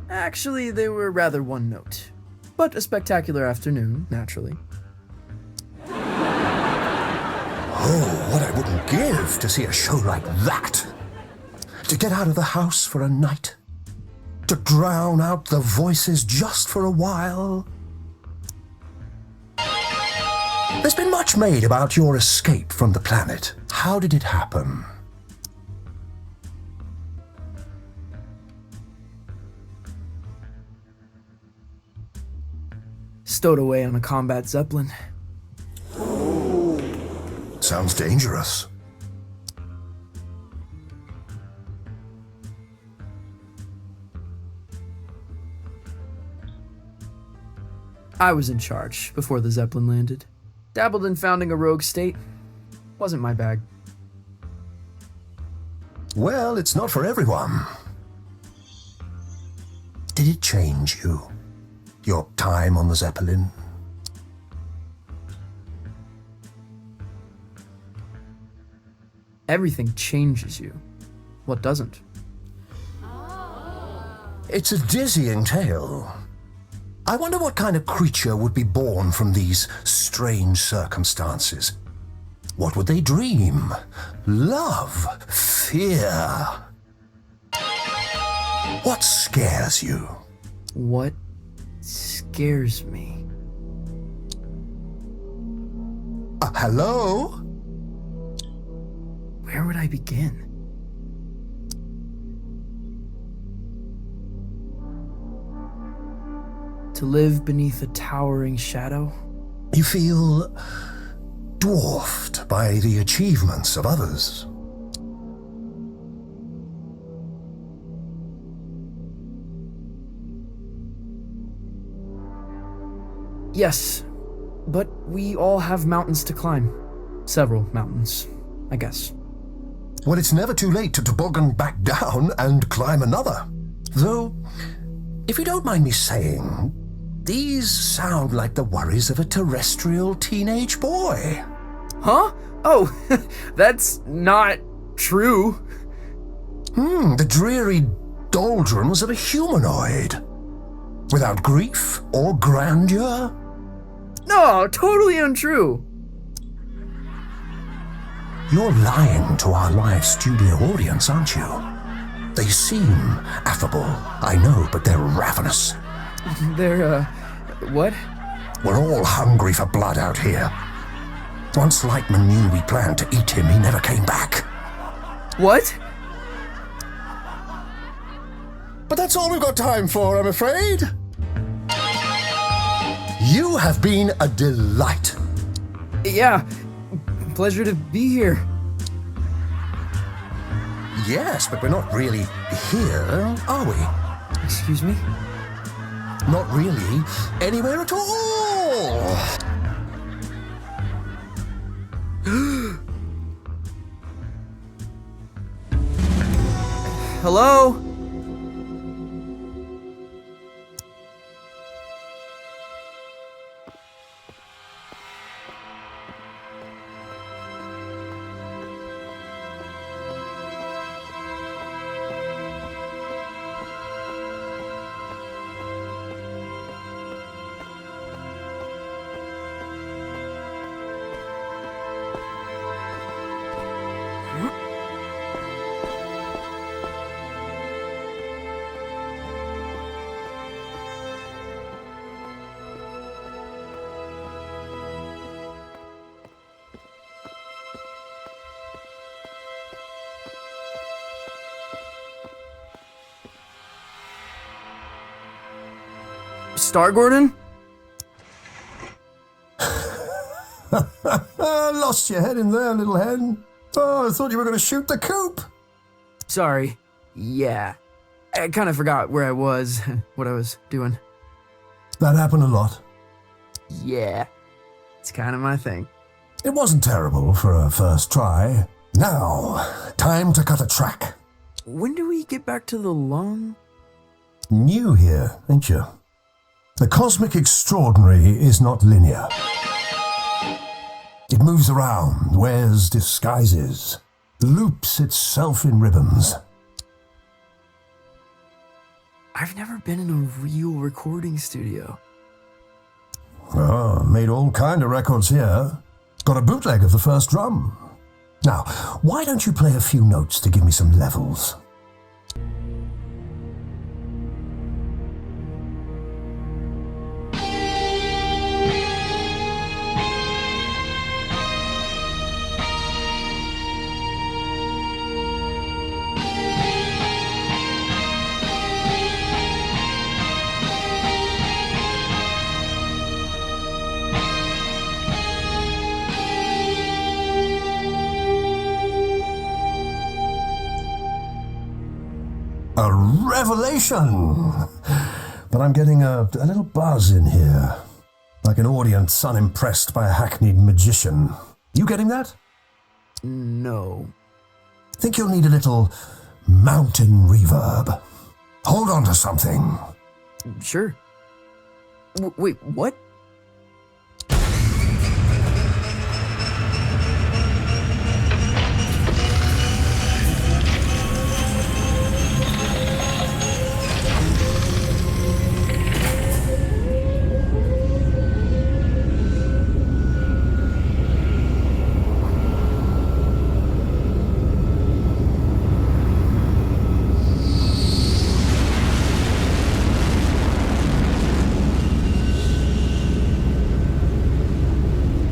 [SPEAKER 2] Actually, they were rather one note. But a spectacular afternoon, naturally.
[SPEAKER 5] Oh, what I wouldn't give to see a show like that. To get out of the house for a night. To drown out the voices just for a while. There's been much made about your escape from the planet. How did it happen?
[SPEAKER 2] Stowed away on a combat zeppelin.
[SPEAKER 5] Sounds dangerous.
[SPEAKER 2] I was in charge before the zeppelin landed. Dabbled in founding a rogue state. Wasn't my bag.
[SPEAKER 5] Well, it's not for everyone. Did it change you? Your time on the Zeppelin?
[SPEAKER 2] Everything changes you. What doesn't?
[SPEAKER 5] It's a dizzying tale. I wonder what kind of creature would be born from these strange circumstances. What would they dream? Love? Fear? What scares you?
[SPEAKER 2] What scares me?
[SPEAKER 5] Hello?
[SPEAKER 2] Where would I begin? To live beneath a towering shadow?
[SPEAKER 5] You feel dwarfed by the achievements of others.
[SPEAKER 2] Yes, but we all have mountains to climb. Several mountains, I guess.
[SPEAKER 5] Well, it's never too late to toboggan back down and climb another. Though, if you don't mind me saying, these sound like the worries of a terrestrial teenage boy.
[SPEAKER 2] Huh? Oh, that's not true.
[SPEAKER 5] The dreary doldrums of a humanoid. Without grief or grandeur.
[SPEAKER 2] No, totally untrue.
[SPEAKER 5] You're lying to our live studio audience, aren't you? They seem affable, I know, but they're ravenous.
[SPEAKER 2] They're, what?
[SPEAKER 5] We're all hungry for blood out here. Once Lightman knew we planned to eat him, he never came back.
[SPEAKER 2] What?
[SPEAKER 5] But that's all we've got time for, I'm afraid. You have been a delight.
[SPEAKER 2] Yeah, pleasure to be here.
[SPEAKER 5] Yes, but we're not really here, are we?
[SPEAKER 2] Excuse me?
[SPEAKER 5] Not really anywhere at all.
[SPEAKER 2] Hello? Star Gordon?
[SPEAKER 13] Lost your head in there, little hen. Oh, I thought you were going to shoot the coop.
[SPEAKER 2] Sorry. Yeah. I kind of forgot where I was, what I was doing.
[SPEAKER 13] That happened a lot.
[SPEAKER 2] Yeah. It's kind of my thing.
[SPEAKER 13] It wasn't terrible for a first try. Now, time to cut a track.
[SPEAKER 2] When do we get back to the lung?
[SPEAKER 13] New here, ain't you? The cosmic extraordinary is not linear. It moves around, wears disguises, loops itself in ribbons.
[SPEAKER 2] I've never been in a real recording studio.
[SPEAKER 13] Oh, made all kind of records here. Got a bootleg of the first drum. Now, why don't you play a few notes to give me some levels? A revelation! But I'm getting a little buzz in here. Like an audience unimpressed by a hackneyed magician. You getting that?
[SPEAKER 2] No.
[SPEAKER 13] Think you'll need a little mountain reverb. Hold on to something.
[SPEAKER 2] Sure. Wait, what?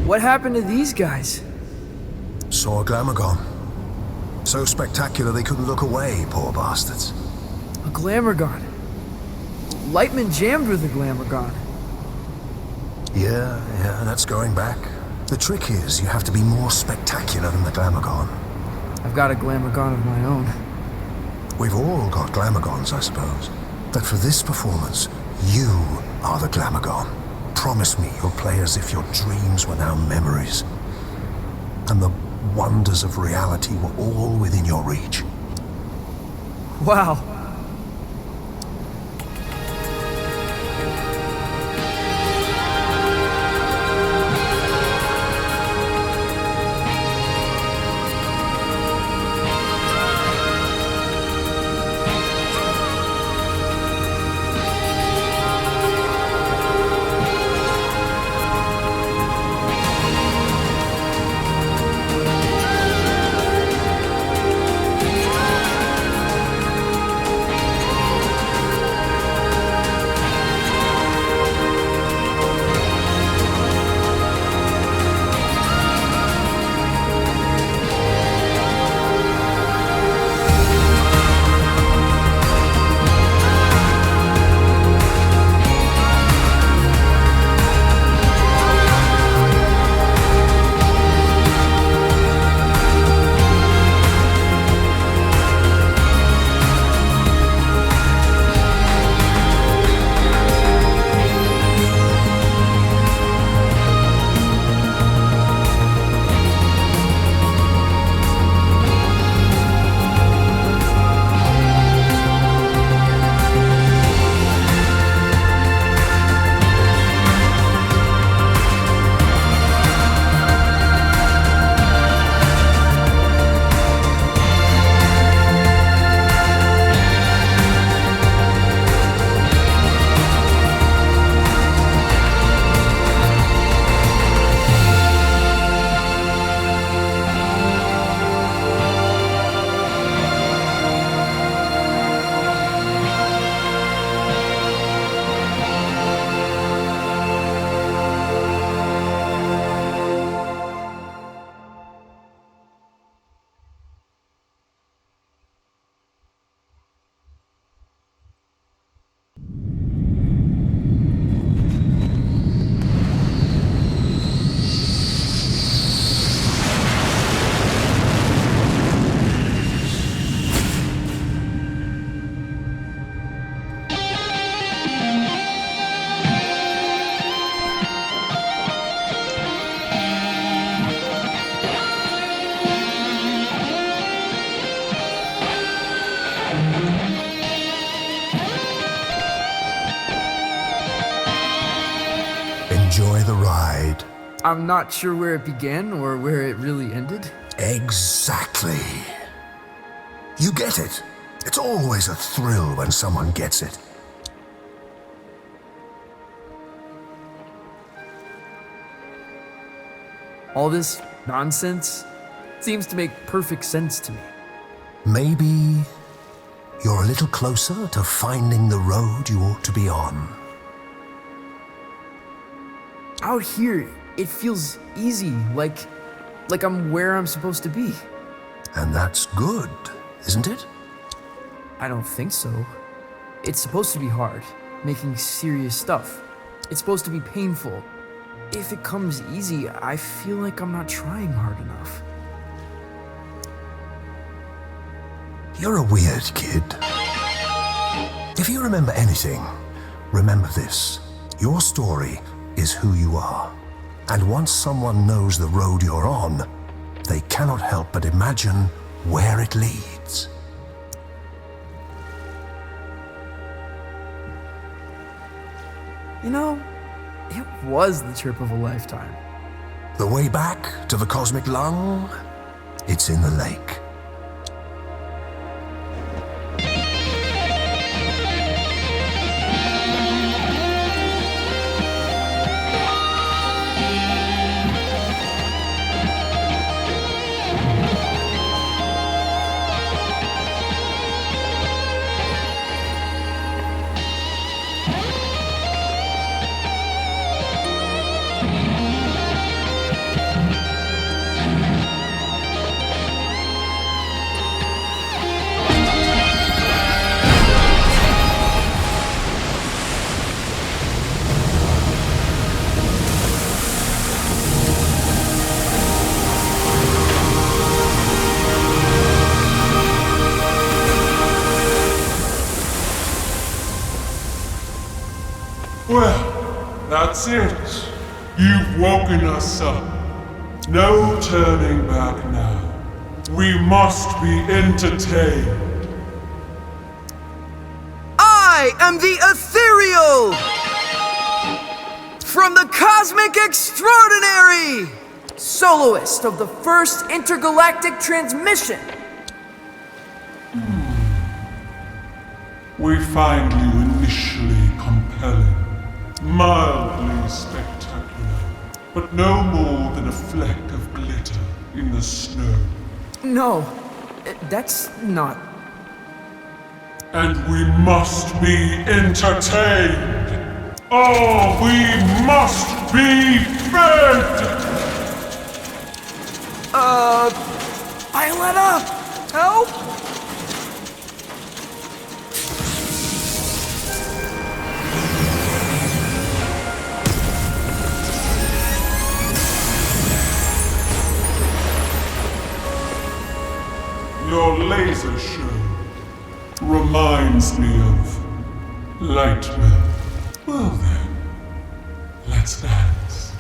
[SPEAKER 2] What happened to these guys?
[SPEAKER 13] Saw a Glamogon. So spectacular they couldn't look away, poor bastards.
[SPEAKER 2] A Glamogon. Lightman jammed with a Glamogon.
[SPEAKER 13] Yeah, that's going back. The trick is you have to be more spectacular than the Glamogon.
[SPEAKER 2] I've got a Glamogon of my own.
[SPEAKER 13] We've all got Glamagons, I suppose. But for this performance, you are the Glamogon. Promise me you'll play as if your dreams were now memories. And the wonders of reality were all within your reach.
[SPEAKER 2] Wow.
[SPEAKER 13] enjoy the ride.
[SPEAKER 2] I'm not sure where it began or where it really ended.
[SPEAKER 13] Exactly. You get it. It's always a thrill when someone gets it.
[SPEAKER 2] All this nonsense seems to make perfect sense to me.
[SPEAKER 13] Maybe you're a little closer to finding the road you ought to be on.
[SPEAKER 2] Out here, it feels easy, like I'm where I'm supposed to be.
[SPEAKER 13] And that's good, isn't it?
[SPEAKER 2] I don't think so. It's supposed to be hard, making serious stuff. It's supposed to be painful. If it comes easy, I feel like I'm not trying hard enough.
[SPEAKER 13] You're a weird kid. If you remember anything, remember this. Your story is who you are. And once someone knows the road you're on, they cannot help but imagine where it leads.
[SPEAKER 2] You know, it was the trip of a lifetime.
[SPEAKER 13] The way back to the cosmic lung? It's in the lake.
[SPEAKER 14] Well, that's it. You've woken us up. No turning back now. We must be entertained.
[SPEAKER 2] I am the Ethereal! From the Cosmic Extraordinary! Soloist of the first intergalactic transmission!
[SPEAKER 14] We find you initially compelling, mildly spectacular, but no more than a fleck of glitter in the snow.
[SPEAKER 2] No, that's not.
[SPEAKER 14] And we must be entertained. Oh, we must be fed!
[SPEAKER 2] Violetta! Help!
[SPEAKER 14] Your laser show reminds me of Lightman. Well then, let's dance.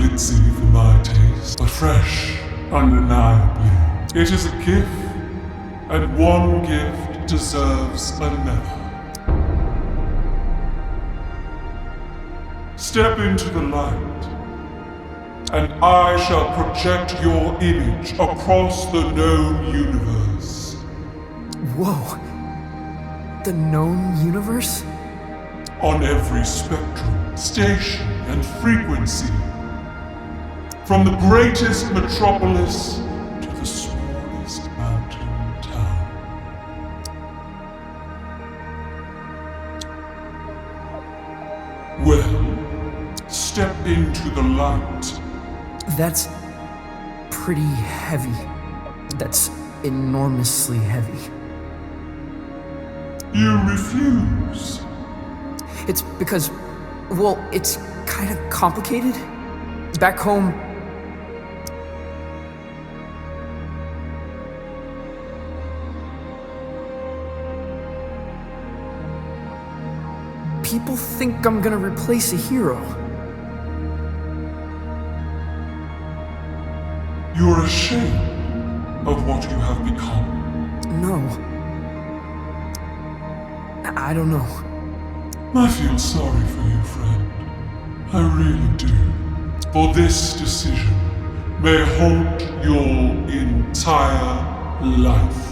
[SPEAKER 14] ditzy for my taste, but fresh, undeniably. It is a gift, and one gift deserves another. Step into the light, and I shall project your image across the known universe.
[SPEAKER 2] Whoa. The known universe?
[SPEAKER 14] On every spectrum, station, and frequency. From the greatest metropolis to the smallest mountain town. Well, step into the light.
[SPEAKER 2] That's pretty heavy. That's enormously heavy.
[SPEAKER 14] You refuse.
[SPEAKER 2] It's because, well, it's kind of complicated. Back home, people think I'm gonna replace a hero.
[SPEAKER 14] You're ashamed of what you have become.
[SPEAKER 2] No. I don't know.
[SPEAKER 14] I feel sorry for you, friend. I really do. For this decision may haunt your entire life.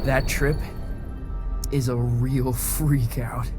[SPEAKER 2] That trip is a real freak out.